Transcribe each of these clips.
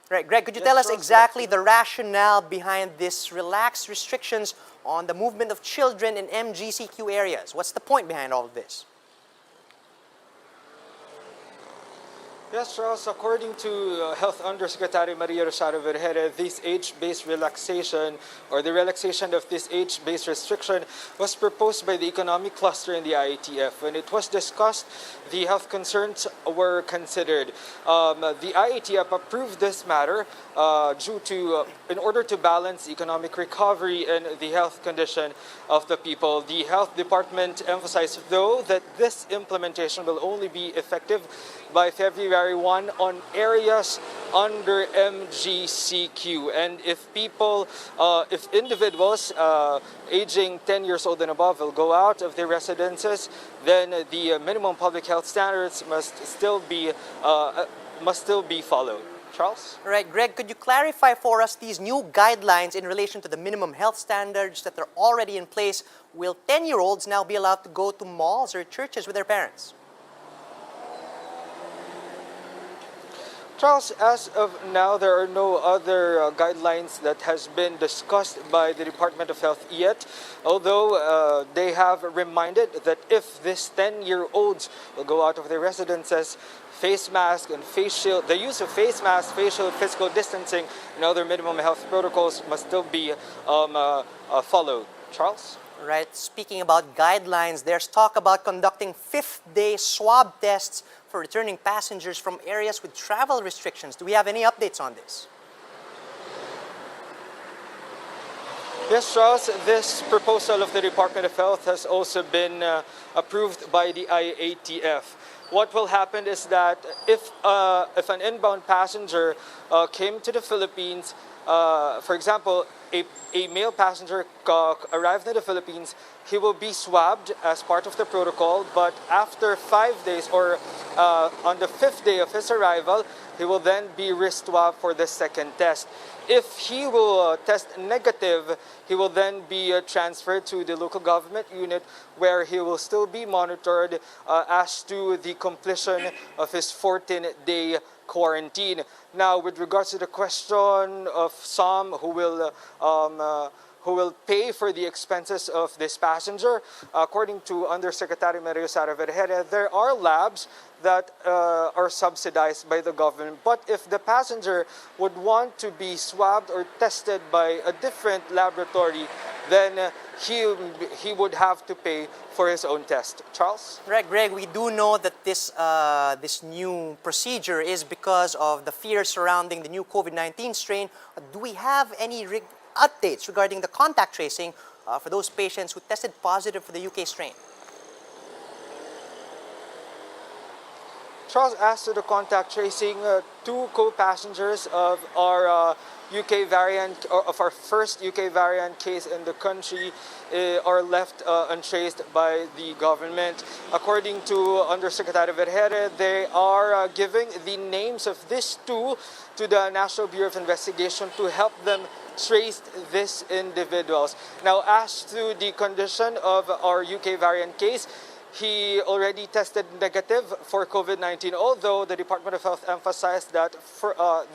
Right, Greg, could you Yes, tell us Charles, exactly the rationale behind this relaxed restrictions on the movement of children in MGCQ areas? What's the point behind all of this? Yes, Charles, according to Health Undersecretary Maria Rosario Vergere, this age-based relaxation or the relaxation of this age-based restriction was proposed by the economic cluster in the IATF. When it was discussed, the health concerns were considered. The IATF approved this matter due to, in order to balance economic recovery and the health condition of the people. The health department emphasized, though, that this implementation will only be effective by February 1 on areas under MGCQ. And if people, if individuals aging 10 years old and above will go out of their residences, then the minimum public health standards must still be followed. Charles? Right, Greg, could you clarify for us these new guidelines in relation to the minimum health standards that are already in place? Will 10-year-olds now be allowed to go to malls or churches with their parents? Charles, as of now, there are no other guidelines that has been discussed by the Department of Health yet, although they have reminded that if these 10-year-olds will go out of their residences, face mask and face shield, the use of face mask, face shield, physical distancing, and other minimum health protocols must still be followed. Charles? Right, speaking about guidelines, there's talk about conducting fifth-day swab tests for returning passengers from areas with travel restrictions. Do we have any updates on this? Yes, Charles, this proposal of the Department of Health has also been approved by the IATF. What will happen is that if an inbound passenger came to the Philippines, for example, a male passenger arrived in the Philippines, he will be swabbed as part of the protocol, but after 5 days or on the 5th day of his arrival, he will then be re-swabbed for the second test. If he will test negative, he will then be transferred to the local government unit where he will still be monitored as to the completion of his 14-day quarantine. Now, with regards to the question of some who will pay for the expenses of this passenger, according to Undersecretary Maria Rosario Vergere, there are labs that are subsidized by the government. But if the passenger would want to be swabbed or tested by a different laboratory, then he would have to pay for his own test. Charles? Right, Greg, we do know that this new procedure is because of the fear surrounding the new COVID-19 strain. Do we have any updates regarding the contact tracing for those patients who tested positive for the UK strain? Charles, as to the contact tracing, two co-passengers of our UK variant, or of our first UK variant case in the country are left untraced by the government. According to Undersecretary Vergere, they are giving the names of these two to the National Bureau of Investigation to help them trace these individuals. Now, as to the condition of our UK variant case, he already tested negative for COVID-19, although the Department of Health emphasized that thorough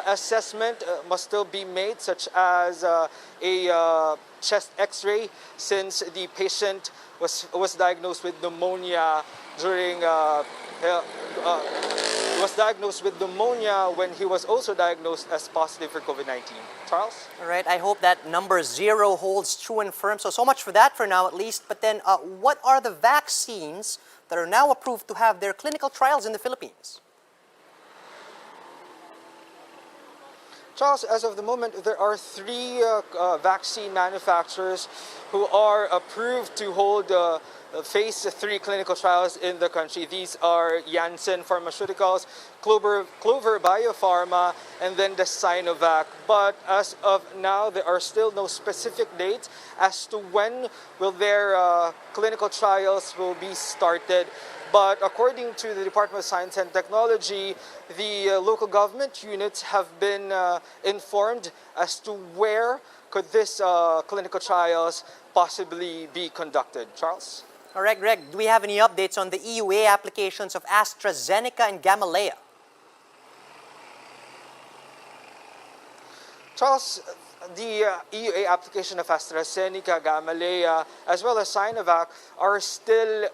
assessment must still be made, such as a chest X-ray, since the patient was diagnosed with pneumonia during when he was also diagnosed as positive for COVID-19. Charles? All right, I hope that number 0 holds true and firm. So much for that for now at least. But then what are the vaccines that are now approved to have their clinical trials in the Philippines? Charles, as of the moment, there are 3 vaccine manufacturers who are approved to hold phase 3 clinical trials in the country. These are Janssen Pharmaceuticals, Clover Biopharma, and then the Sinovac. But as of now, there are still no specific dates as to when will their clinical trials will be started. But according to the Department of Science and Technology, the local government units have been informed as to where could this clinical trials possibly be conducted. Charles? All right, Greg, do we have any updates on the EUA applications of AstraZeneca and Gamaleya? Charles, the EUA application of AstraZeneca, Gamaleya, as well as Sinovac are still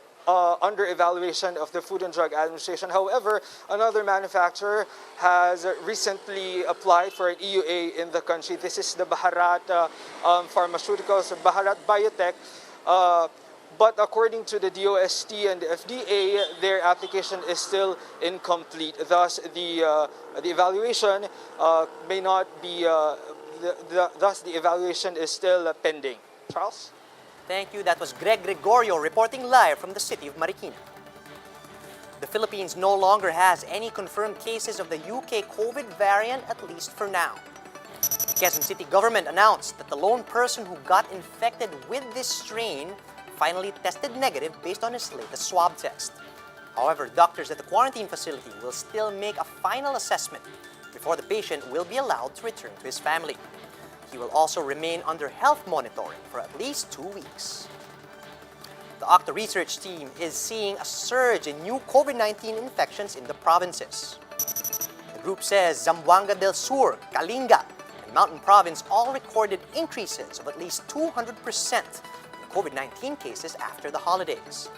under evaluation of the Food and Drug Administration. However, another manufacturer has recently applied for an EUA in the country. This is the Bharat Pharmaceuticals, Bharat Biotech. But according to the DOST and the FDA, their application is still incomplete. Thus, the evaluation may not be. Thus, the evaluation is still pending. Charles? Thank you. That was Greg Gregorio reporting live from the city of Marikina. The Philippines no longer has any confirmed cases of the UK COVID variant, at least for now. The Quezon City government announced that the lone person who got infected with this strain finally tested negative based on his latest swab test. However, doctors at the quarantine facility will still make a final assessment before the patient will be allowed to return to his family. He will also remain under health monitoring for at least 2 weeks. The UP-OCTA research team is seeing a surge in new COVID-19 infections in the provinces. The group says Zamboanga del Sur, Kalinga, and Mountain Province all recorded increases of at least 200% in COVID-19 cases after the holidays.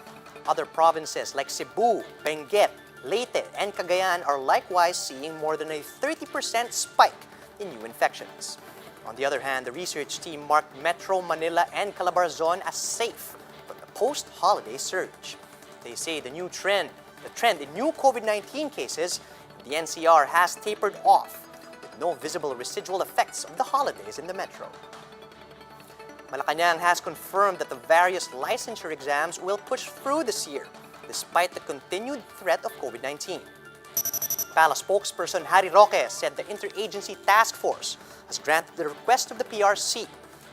Other provinces like Cebu, Benguet, Leyte, and Cagayan are likewise seeing more than a 30% spike in new infections. On the other hand, the research team marked Metro Manila and Calabarzon as safe from the post-holiday surge. They say the trend in new COVID-19 cases in the NCR has tapered off, with no visible residual effects of the holidays in the metro. Malacanang has confirmed that the various licensure exams will push through this year, despite the continued threat of COVID-19. Palace spokesperson Harry Roque said the interagency task force has granted the request of the PRC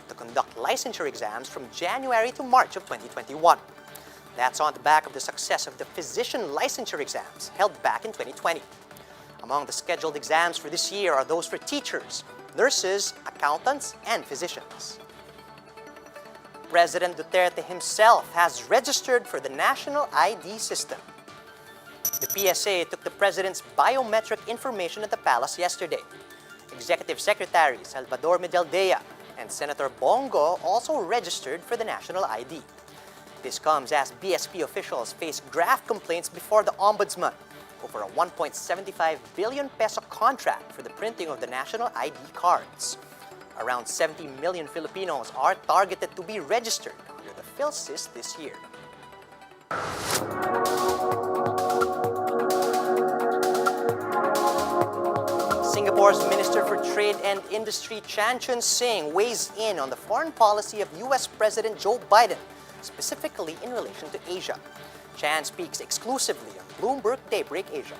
to conduct licensure exams from January to March of 2021. That's on the back of the success of the physician licensure exams held back in 2020. Among the scheduled exams for this year are those for teachers, nurses, accountants, and physicians. President Duterte himself has registered for the national ID system. The PSA took the president's biometric information at the palace yesterday. Executive Secretary Salvador Medialdea and Senator Bongo also registered for the national ID. This comes as BSP officials face graft complaints before the Ombudsman over a 1.75 billion peso contract for the printing of the national ID cards. Around 70 million Filipinos are targeted to be registered under the PhilSys this year. Singapore's Minister for Trade and Industry Chan Chun Sing weighs in on the foreign policy of US President Joe Biden, specifically in relation to Asia. Chan speaks exclusively on Bloomberg Daybreak Asia.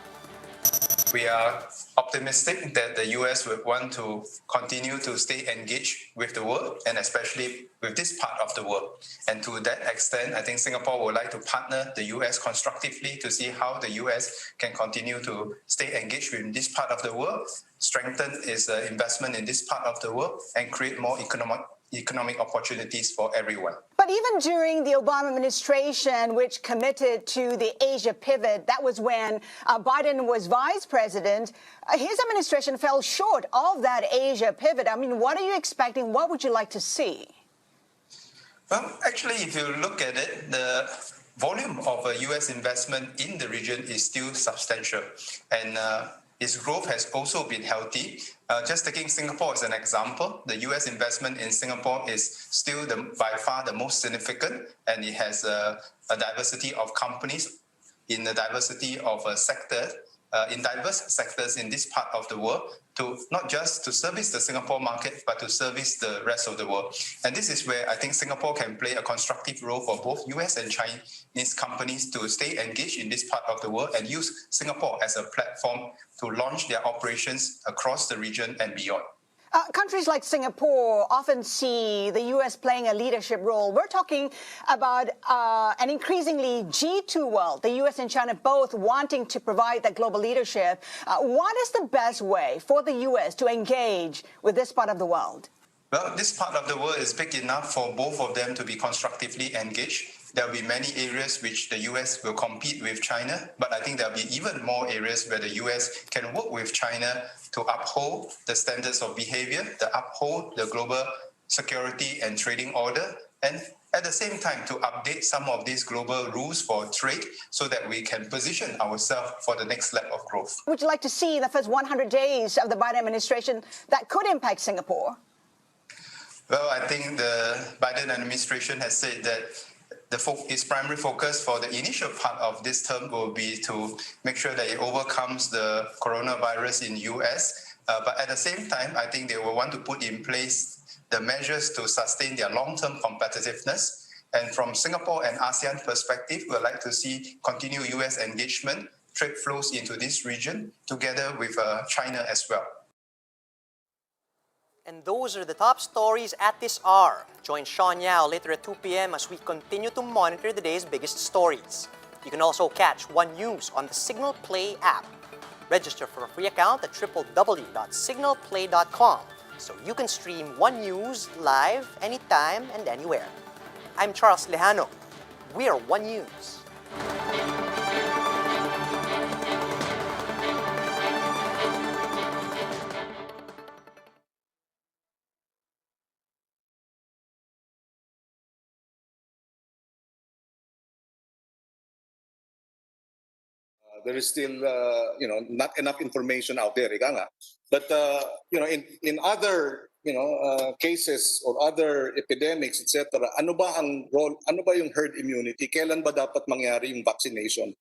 We are optimistic that the US will want to continue to stay engaged with the world, and especially with this part of the world. And to that extent, I think Singapore would like to partner the US constructively to see how the US can continue to stay engaged with this part of the world, strengthen its investment in this part of the world, and create more economic opportunities for everyone. But even during the Obama administration, which committed to the Asia pivot, that was when Biden was vice president, his administration fell short of that Asia pivot. I mean, what are you expecting? What would you like to see? Well, actually, if you look at it, the volume of US investment in the region is still substantial, and its growth has also been healthy. Just taking Singapore as an example, the US investment in Singapore is still by far the most significant, and it has a diversity of companies in a diversity of sectors, in diverse sectors in this part of the world, to not just to service the Singapore market, but to service the rest of the world. And this is where I think Singapore can play a constructive role for both US and Chinese companies to stay engaged in this part of the world and use Singapore as a platform to launch their operations across the region and beyond. Countries like Singapore often see the U.S. playing a leadership role. We're talking about an increasingly G2 world, the U.S. and China both wanting to provide that global leadership. What is the best way for the U.S. to engage with this part of the world? Well, this part of the world is big enough for both of them to be constructively engaged. there'll be many areas which the US will compete with China, but I think there'll be even more areas where the US can work with China to uphold the standards of behavior, to uphold the global security and trading order, and at the same time to update some of these global rules for trade so that we can position ourselves for the next leg of growth. Would you like to see the first 100 days of the Biden administration that could impact Singapore? Well, I think the Biden administration has said that its primary focus for the initial part of this term will be to make sure that it overcomes the coronavirus in US. But at the same time, I think they will want to put in place the measures to sustain their long-term competitiveness. And from Singapore and ASEAN perspective, we'd like to see continued US engagement, trade flows into this region, together with China as well. And those are the top stories at this hour. Join Sean Yao later at 2 p.m. as we continue to monitor the day's biggest stories. You can also catch One News on the Signal Play app. Register for a free account at www.signalplay.com so you can stream One News live anytime and anywhere. I'm Charles Lejano. We are One News. There is still, not enough information out there, ika nga. But in other, cases or other epidemics, etc. Ano ba ang role? Ano ba yung herd immunity? Kailan ba dapat mangyari yung vaccination?